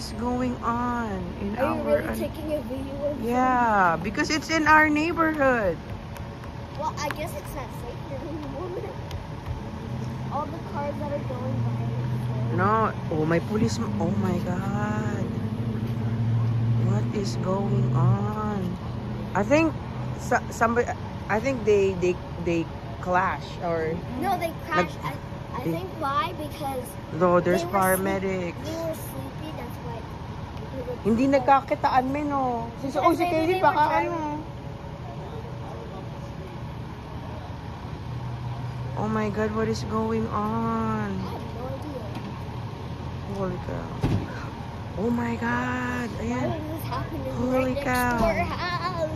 is going on in Are you our... really taking a video of Yeah, because it's in our neighborhood. Well, I guess it's not safe here anymore. All the cars that are going by. No. Oh, my police. Oh my God. What is going on? I think somebody. I think they clash or. No, they crashed. I think why? Because No, there's they were paramedics. They were sleepy. That's why. Hindi nagkakitaan men, no. Si Katie Maybe they baka were driving. ano. Oh my God, what is going on? I have no idea. Holy cow. Oh my God. Why Ayan. is this happening Holy right cow. next to our house?